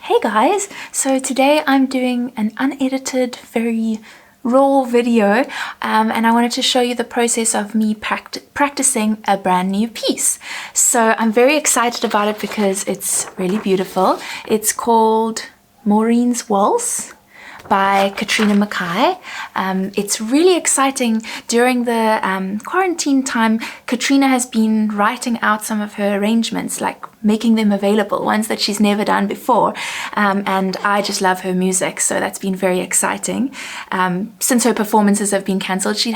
Hey guys, so today I'm doing an unedited, very raw video and I wanted to show you the process of me practicing a brand new piece. So I'm very excited about it because it's really beautiful. It's called Maureen's Waltz by Katrina Mackay. It's really exciting. During the quarantine time, Katrina has been writing out some of her arrangements, like making them available, ones that she's never done before, and I just love her music, so that's been very exciting. Since her performances have been cancelled, she's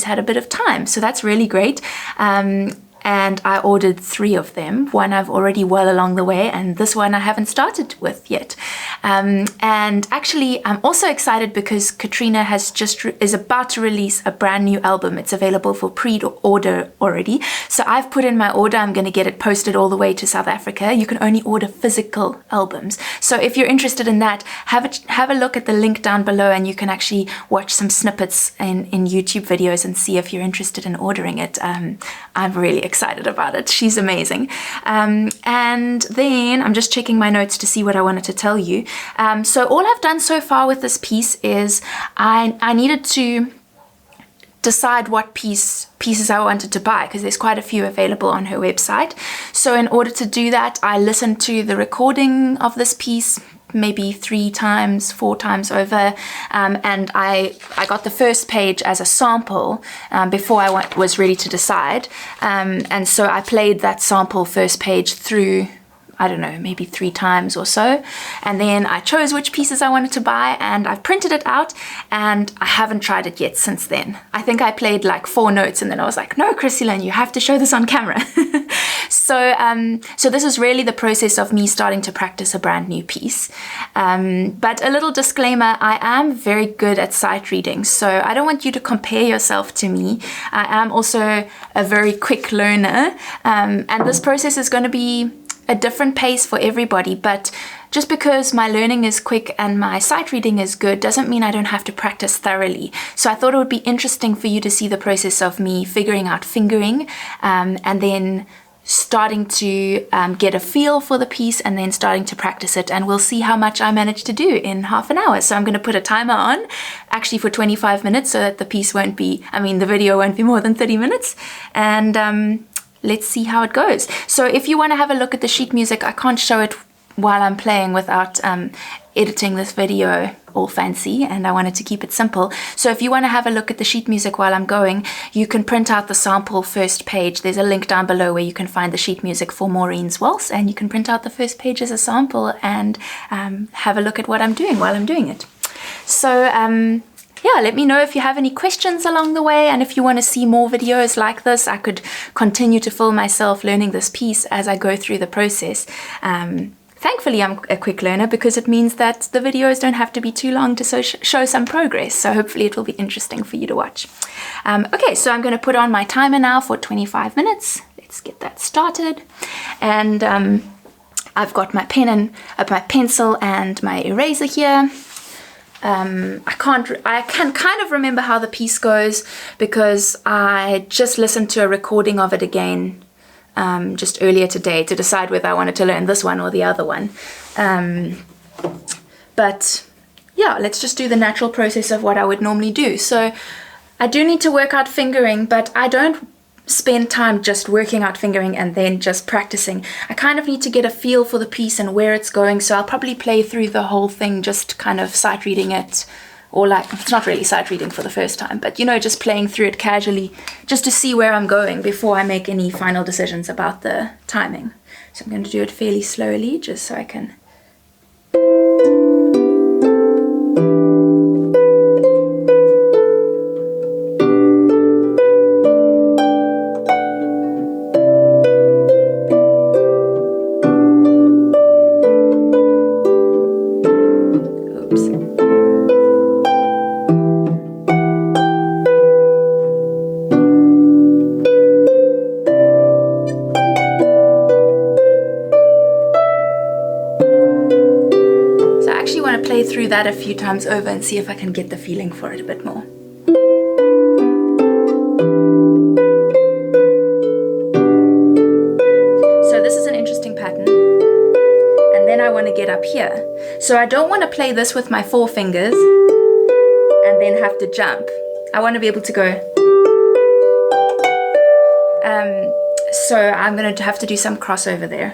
had a bit of time, so that's really great. And I ordered 3 of them. One I've already well along the way, and this one I haven't started with yet. And actually, I'm also excited because Katrina is about to release a brand new album. It's available for pre-order already. So I've put in my order. I'm going to get it posted all the way to South Africa. You can only order physical albums. So if you're interested in that, have a look at the link down below, and you can actually watch some snippets in YouTube videos and see if you're interested in ordering it. I'm really excited about it. She's amazing. And then I'm just checking my notes to see what I wanted to tell you. So all I've done so far with this piece is I needed to decide what pieces I wanted to buy, because there's quite a few available on her website. So in order to do that, I listened to the recording of this piece maybe 3 times, 4 times over, and I got the first page as a sample before I was ready to decide, and so I played that sample first page through, I don't know, maybe 3 times or so, and then I chose which pieces I wanted to buy, and I've printed it out, and I haven't tried it yet since then. I think I played like 4 notes, and then I was like, no, Chrissy-Lynn, you have to show this on camera. So this is really the process of me starting to practice a brand new piece. But a little disclaimer, I am very good at sight reading, so I don't want you to compare yourself to me. I am also a very quick learner, and this process is going to be a different pace for everybody, but just because my learning is quick and my sight reading is good doesn't mean I don't have to practice thoroughly. So I thought it would be interesting for you to see the process of me figuring out fingering, and then starting to get a feel for the piece, and then starting to practice it, and we'll see how much I manage to do in half an hour. So I'm going to put a timer on, actually for 25 minutes, so that the video won't be more than 30 minutes, and let's see how it goes. So if you want to have a look at the sheet music, I can't show it while I'm playing without editing this video all fancy, and I wanted to keep it simple. So if you want to have a look at the sheet music while I'm going, you can print out the sample first page. There's a link down below where you can find the sheet music for Maureen's Waltz, and you can print out the first page as a sample and have a look at what I'm doing while I'm doing it. So yeah, let me know if you have any questions along the way, and if you want to see more videos like this. I could continue to film myself learning this piece as I go through the process. Thankfully, I'm a quick learner, because it means that the videos don't have to be too long to show some progress. So hopefully it will be interesting for you to watch. Okay, so I'm going to put on my timer now for 25 minutes. Let's get that started. And I've got my pen and my pencil and my eraser here. I can kind of remember how the piece goes because I just listened to a recording of it again just earlier today to decide whether I wanted to learn this one or the other one. But yeah, let's just do the natural process of what I would normally do. So I do need to work out fingering, but I don't spend time just working out fingering and then just practicing. I kind of need to get a feel for the piece and where it's going, so I'll probably play through the whole thing just kind of sight reading it, or like, it's not really sight reading for the first time, but you know, just playing through it casually just to see where I'm going before I make any final decisions about the timing. So I'm going to do it fairly slowly just so I can play through that a few times over and see if I can get the feeling for it a bit more. So this is an interesting pattern. And then then I want to get up here. So I don't want to play this with my 4 fingers and then have to jump. I want to be able to go. So I'm going to have to do some crossover there.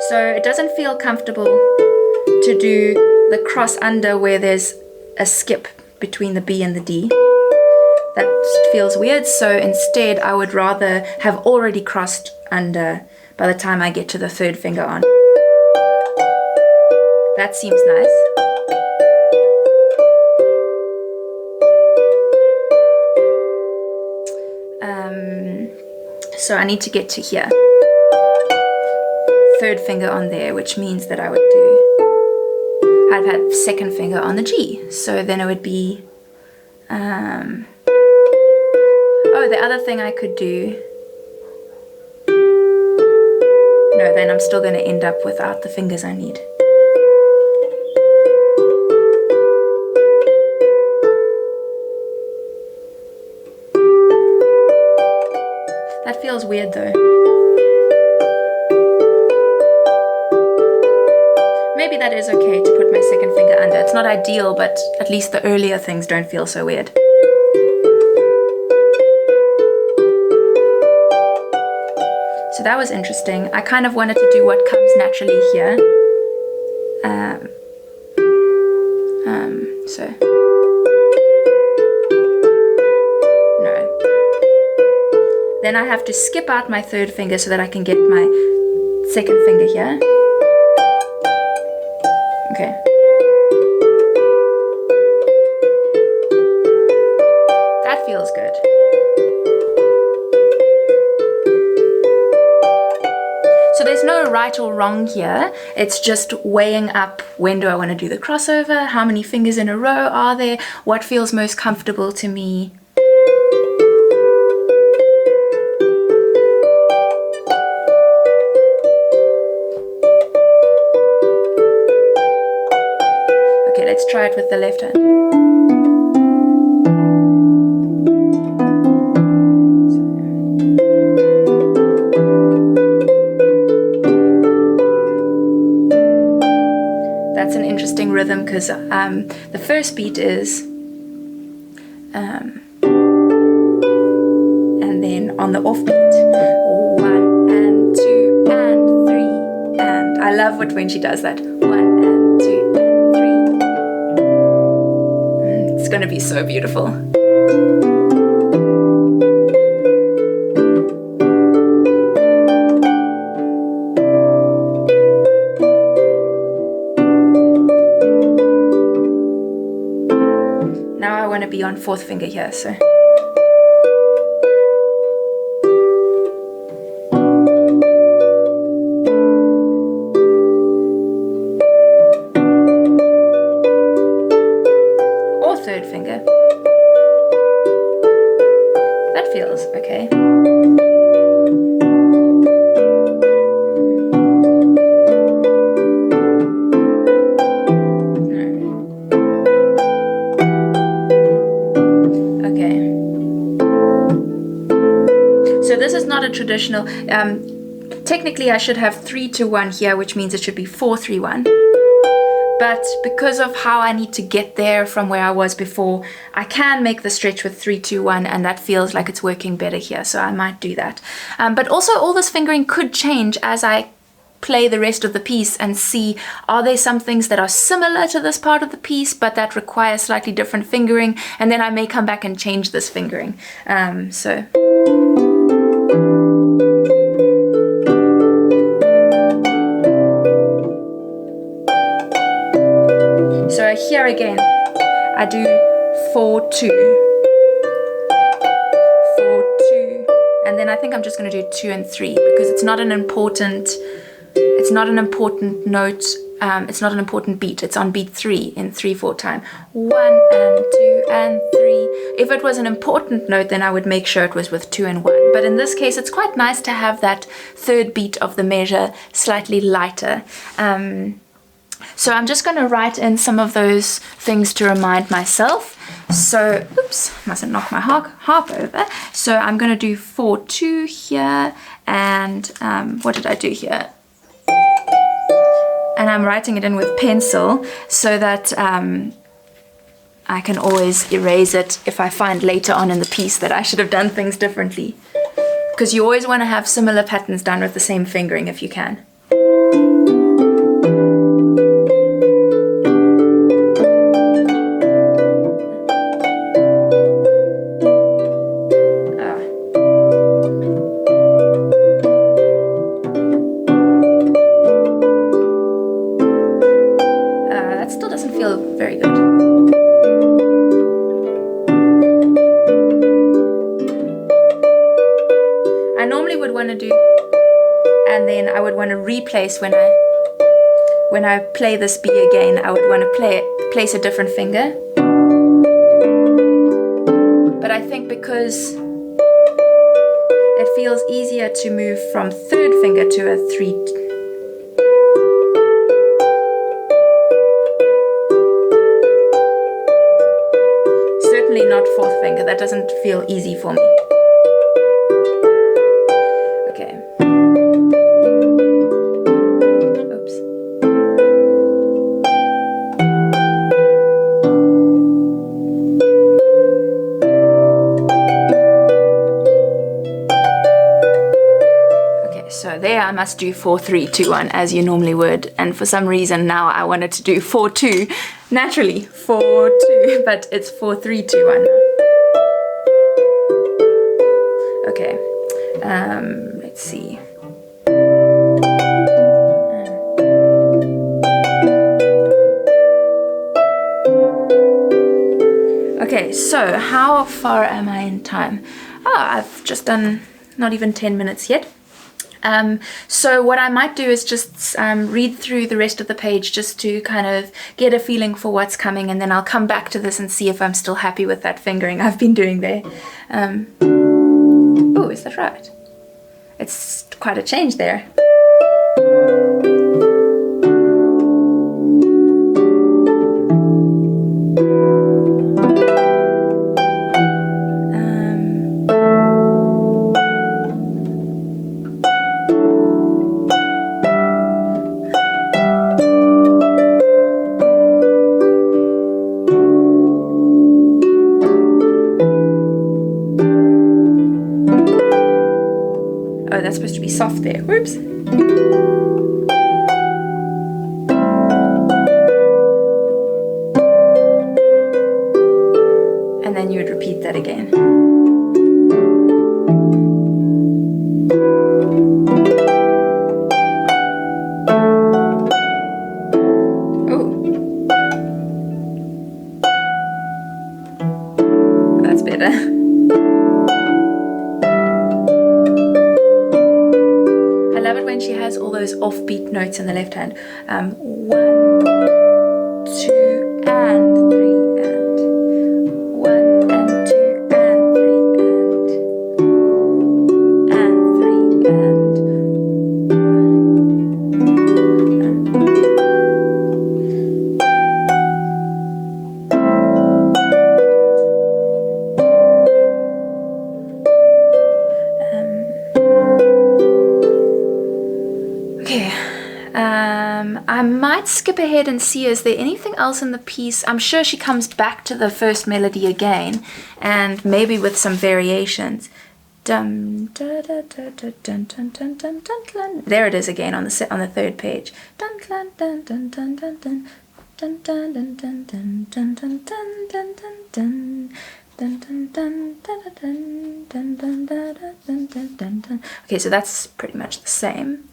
So it doesn't feel comfortable to do the cross under where there's a skip between the B and the D. That feels weird, so instead I would rather have already crossed under by the time I get to the 3rd finger on. That seems nice. So I need to get to here. 3rd finger on there, which means that I'd have 2nd finger on the G. So then it would be, oh, the other thing I could do, no, then I'm still going to end up without the fingers I need. That feels weird though. Maybe that is okay to put my 2nd finger under. It's not ideal, but at least the earlier things don't feel so weird. So that was interesting. I kind of wanted to do what comes naturally here. So no. Then I have to skip out my 3rd finger so that I can get my 2nd finger here. Okay. That feels good. So there's no right or wrong here. It's just weighing up, when do I want to do the crossover? How many fingers in a row are there? What feels most comfortable to me? Okay, let's try it with the left hand. That's an interesting rhythm because the first beat is and then on the off beat 1 and 2 and 3, and I love it when she does that 1 and 2 and 3. It's gonna be so beautiful. To be on 4th finger here, so or 3rd finger. That feels okay. This is not a traditional, technically I should have 3-2-1 here, which means it should be 4-3-1. But because of how I need to get there from where I was before, I can make the stretch with 3-2-1, and that feels like it's working better here, so I might do that. But also all this fingering could change as I play the rest of the piece and see, are there some things that are similar to this part of the piece but that require slightly different fingering, and then I may come back and change this fingering. So here again, I do 4-2, 4-2, and then I think I'm just going to do 2 and 3 because it's not an important note. It's not an important beat. It's on beat 3 in 3/4 time. 1 and 2 and 3. If it was an important note, then I would make sure it was with 2 and 1. But in this case, it's quite nice to have that 3rd beat of the measure slightly lighter. So I'm just going to write in some of those things to remind myself. So, oops, mustn't knock my harp over. So I'm going to do 4-2 here, and what did I do here? And I'm writing it in with pencil so that I can always erase it if I find later on in the piece that I should have done things differently. Because you always want to have similar patterns done with the same fingering if you can. That still doesn't feel very good. I normally would want to do, and then I would want to replace when I play this B again, I would want to place a different finger. But I think because it feels easier to move from third finger to a 3. Certainly not fourth finger, that doesn't feel easy for me. Okay. Oops. Okay, so there I must do 4-3-2-1 as you normally would, and for some reason now I wanted to do 4-2, naturally 4-2, but it's 4-3-2-1 now. Okay, let's see. Okay, so how far am I in time? Oh, I've just done not even 10 minutes yet. So what I might do is just read through the rest of the page just to kind of get a feeling for what's coming, and then I'll come back to this and see if I'm still happy with that fingering I've been doing there. Oh, is that right? It's quite a change there. Oh, that's supposed to be soft there. Whoops. And then you would repeat that again. Oh. That's better. She has all those offbeat notes in the left hand. 1, 2, and 3, and 1 and 2 and 3 and 3 and 1. Okay. I might skip ahead and see, is there anything else in the piece? I'm sure she comes back to the first melody again, and maybe with some variations. Dum, da, da, da, da, dun, dun, dun, dun, dun, dun. There it is again on the third page. Dun, dun, dun, dun, dun, dun, dun. Dun, dun, dun, dun, dun, dun, dun, dun, dun, dun. Dun, dun, dun, dun, dun, dun, dun, dun, dun, dun, dun. Okay, so that's pretty much the same.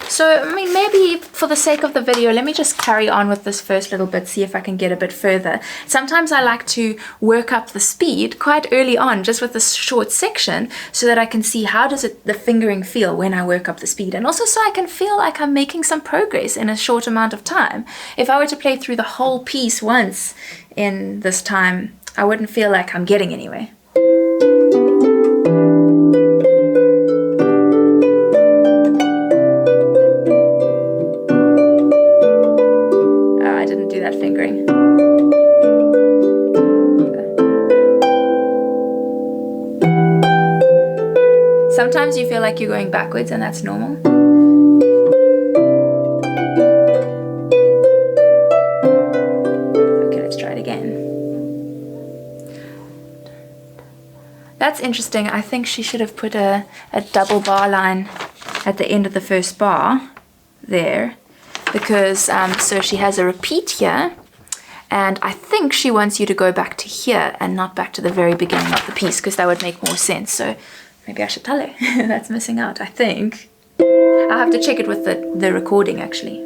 So, I mean, maybe for the sake of the video, let me just carry on with this first little bit, see if I can get a bit further. Sometimes I like to work up the speed quite early on, just with this short section, so that I can see how does the fingering feel when I work up the speed, and also so I can feel like I'm making some progress in a short amount of time. If I were to play through the whole piece once in this time, I wouldn't feel like I'm getting anywhere. Sometimes you feel like you're going backwards, and that's normal. Okay, let's try it again. That's interesting. I think she should have put a double bar line at the end of the first bar there, because so she has a repeat here, and I think she wants you to go back to here and not back to the very beginning of the piece, because that would make more sense. So maybe I should tell her that's missing out, I think. I'll have to check it with the recording actually.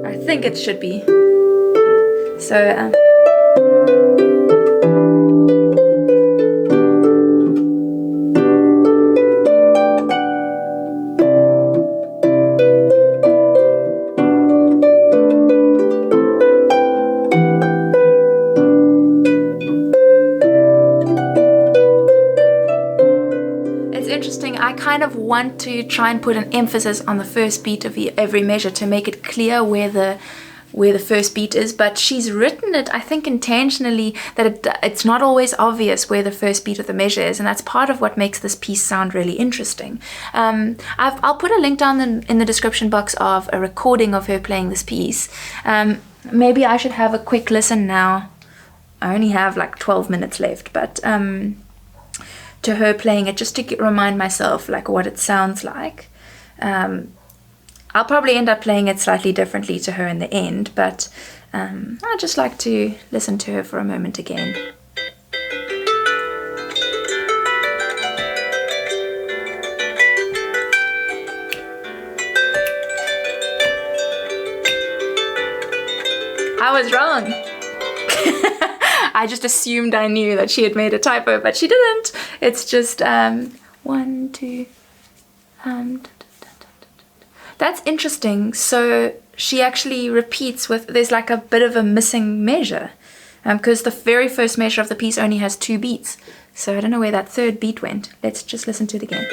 I think it should be. So it's interesting. I kind of want to try and put an emphasis on the first beat of every measure to make it clear where the first beat is, but she's written it, I think, intentionally, that it's not always obvious where the first beat of the measure is, and that's part of what makes this piece sound really interesting. I'll put a link down in the description box of a recording of her playing this piece. Maybe I should have a quick listen now. I only have like 12 minutes left, but to her playing it, just to remind myself like what it sounds like. I'll probably end up playing it slightly differently to her in the end, but I'd just like to listen to her for a moment again. I was wrong. I just assumed I knew that she had made a typo, but she didn't. It's just 1, 2. That's interesting. So she actually repeats with, there's like a bit of a missing measure, because the very first measure of the piece only has 2 beats. So I don't know where that third beat went. Let's just listen to it again.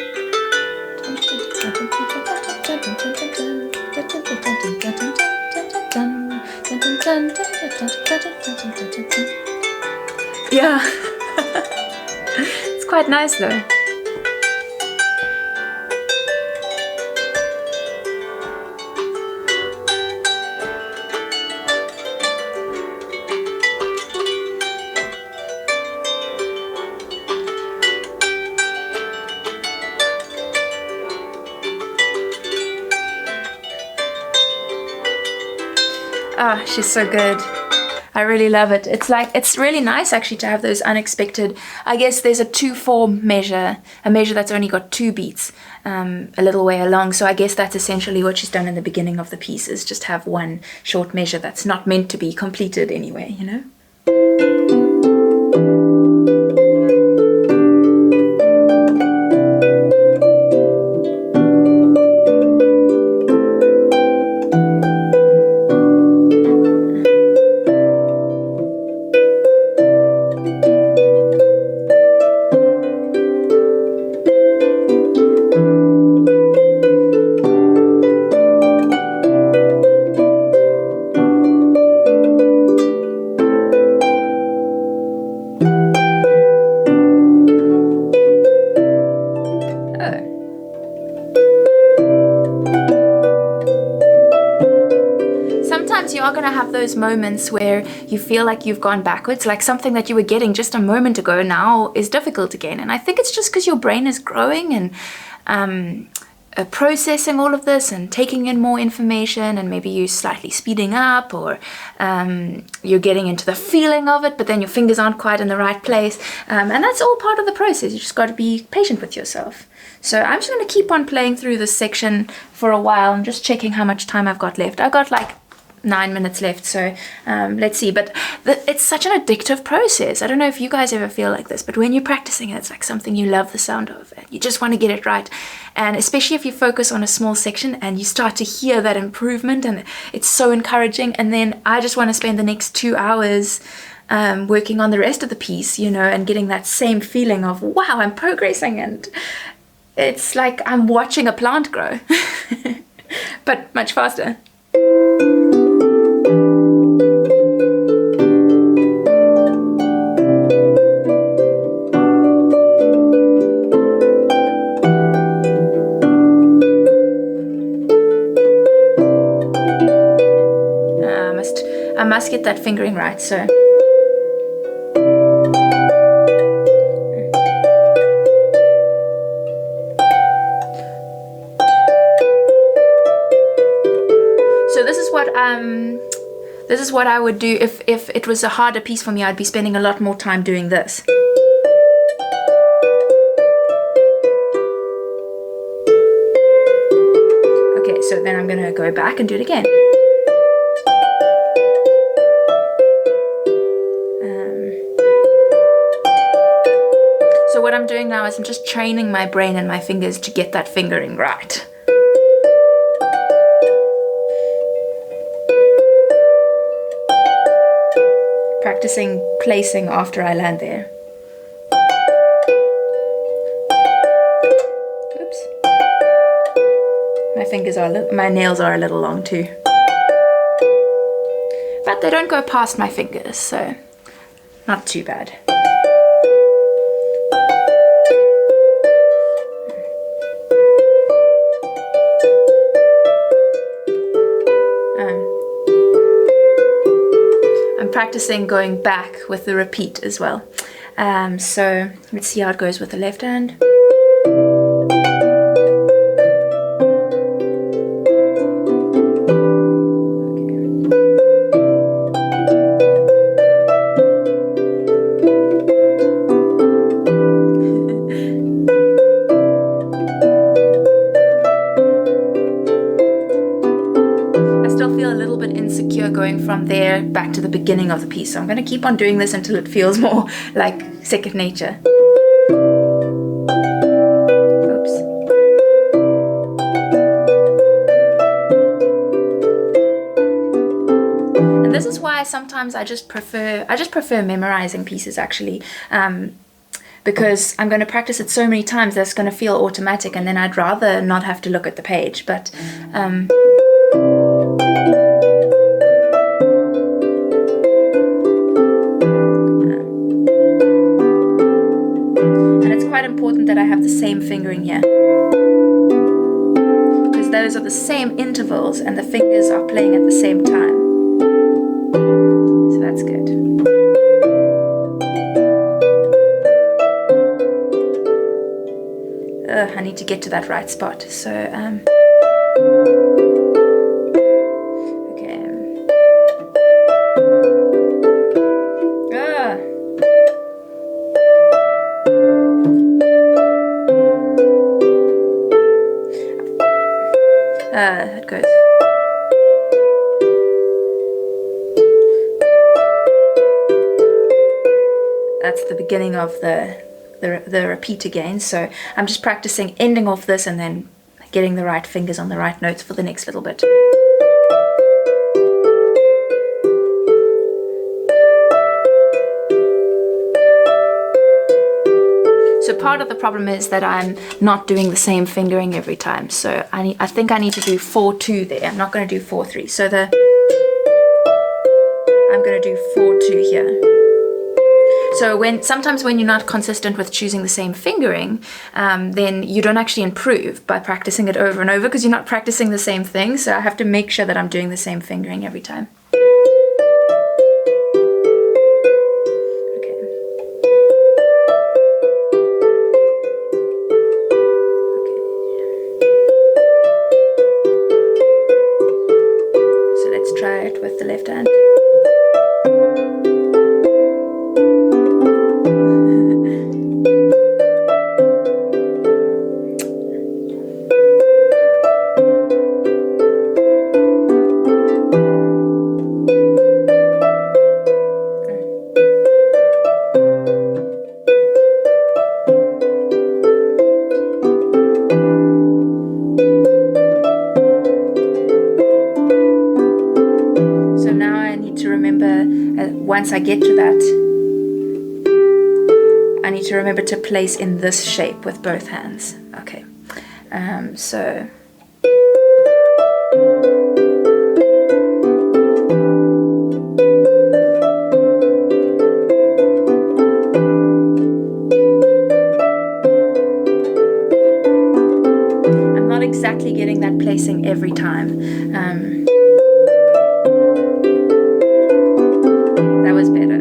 Yeah. It's quite nice though. Oh, she's so good. I really love it. It's really nice actually to have those unexpected, I guess there's a 2/4 measure, a measure that's only got 2 beats a little way along. So I guess that's essentially what she's done in the beginning of the piece, is just have one short measure that's not meant to be completed anyway, you know? Sometimes you are going to have those moments where you feel like you've gone backwards, like something that you were getting just a moment ago now is difficult again. And I think it's just because your brain is growing and processing all of this and taking in more information, and maybe you're slightly speeding up, or you're getting into the feeling of it, but then your fingers aren't quite in the right place. And that's all part of the process. You just got to be patient with yourself. So I'm just going to keep on playing through this section for a while. I'm just checking how much time I've got left. I've got like 9 minutes left, so let's see. But it's such an addictive process. I don't know if you guys ever feel like this, but when you're practicing it, it's like something you love the sound of, and you just want to get it right. And especially if you focus on a small section and you start to hear that improvement, and it's so encouraging. And then I just want to spend the next 2 hours working on the rest of the piece, you know, and getting that same feeling of, wow, I'm progressing, and it's like I'm watching a plant grow, but much faster. I must get that fingering right, so. So this is what I would do if it was a harder piece for me. I'd be spending a lot more time doing this. Okay, so then I'm gonna go back and do it again. So what I'm doing now is I'm just training my brain and my fingers to get that fingering right. Practicing placing after I land there. Oops. My nails are a little long too. But they don't go past my fingers, so not too bad. Practicing going back with the repeat as well. So let's see how it goes with the left hand. Going from there back to the beginning of the piece. So I'm going to keep on doing this until it feels more like second nature. Oops. And this is why sometimes I just prefer memorizing pieces actually. Because I'm going to practice it so many times that's going to feel automatic, and then I'd rather not have to look at the page. But important that I have the same fingering here, because those are the same intervals and the fingers are playing at the same time, so that's good. I need to get to that right spot, so okay. It goes. That's the beginning of the repeat again. So I'm just practicing ending off this and then getting the right fingers on the right notes for the next little bit. So part of the problem is that I'm not doing the same fingering every time. So I think I need to do 4-2 there. I'm not going to do 4-3. So I'm going to do 4-2 here. So sometimes when you're not consistent with choosing the same fingering, then you don't actually improve by practicing it over and over because you're not practicing the same thing. So I have to make sure that I'm doing the same fingering every time. Try it with the left hand. once I get to that, I need to remember to place in this shape with both hands. Okay, so. I'm not exactly getting that placing every time. That was better.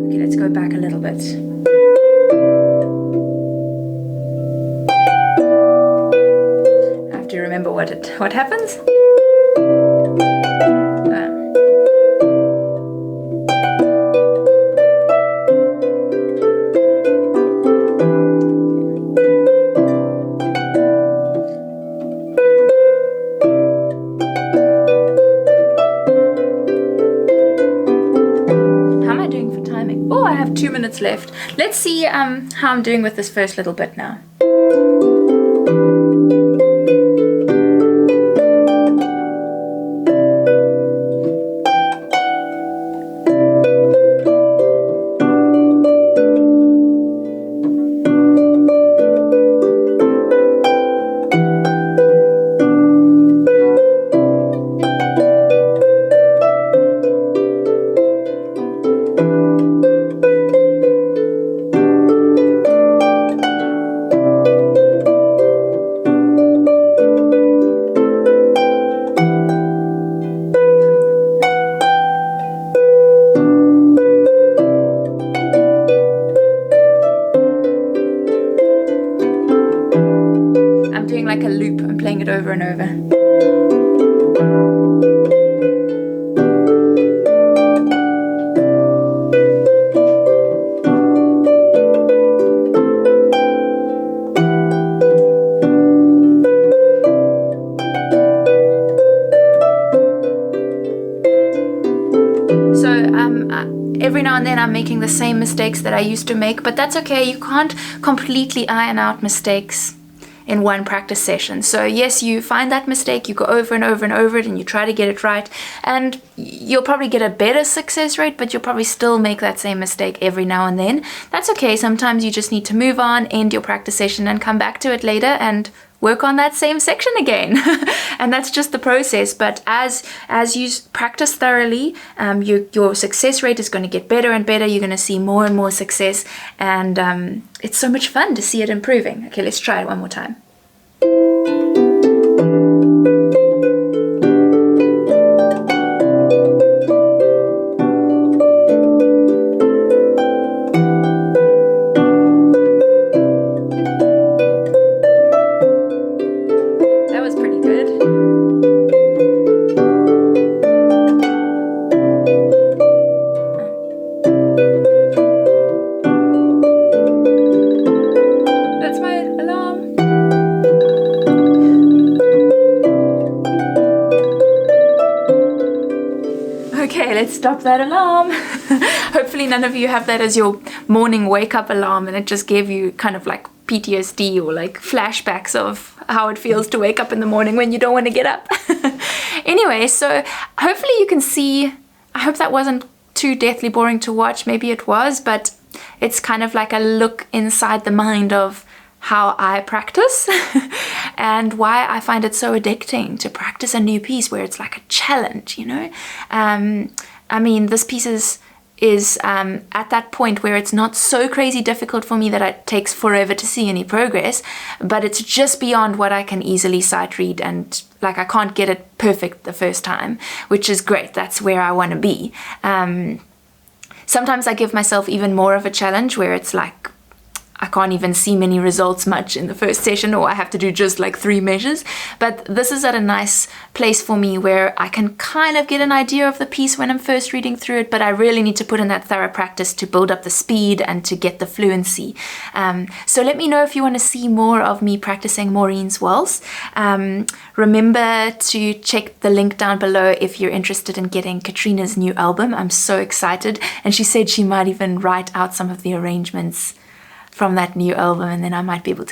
Okay, let's go back a little bit. I have to remember what happens. Oh, I have 2 minutes left. Let's see how I'm doing with this first little bit now. Like a loop, I'm playing it over and over. Every now and then I'm making the same mistakes that I used to make, but that's okay. You can't completely iron out mistakes in one practice session. So yes, you find that mistake, you go over and over and over it, and you try to get it right, and you'll probably get a better success rate, but you'll probably still make that same mistake every now and then. That's okay. Sometimes you just need to move on, end your practice session, and come back to it later and work on that same section again. And that's just the process. But as you practice thoroughly, your success rate is going to get better and better. You're going to see more and more success, and it's so much fun to see it improving. Okay, let's try it one more time. Let's stop that alarm. Hopefully none of you have that as your morning wake up alarm and it just gave you kind of like PTSD or like flashbacks of how it feels to wake up in the morning when you don't want to get up. Anyway, so hopefully you can see, I hope that wasn't too deathly boring to watch. Maybe it was, but it's kind of like a look inside the mind of how I practice and why I find it so addicting to practice a new piece where it's like a challenge, you know. I mean, this piece is at that point where it's not so crazy difficult for me that it takes forever to see any progress, but it's just beyond what I can easily sight read, and like I can't get it perfect the first time, which is great. That's where I want to be. Sometimes I give myself even more of a challenge where it's like I can't even see many results much in the first session, or I have to do just like 3 measures. But this is at a nice place for me where I can kind of get an idea of the piece when I'm first reading through it, but I really need to put in that thorough practice to build up the speed and to get the fluency. So let me know if you want to see more of me practicing Maureen's waltz. Remember to check the link down below if you're interested in getting Katrina's new album. I'm so excited, and she said she might even write out some of the arrangements from that new album, and then I might be able to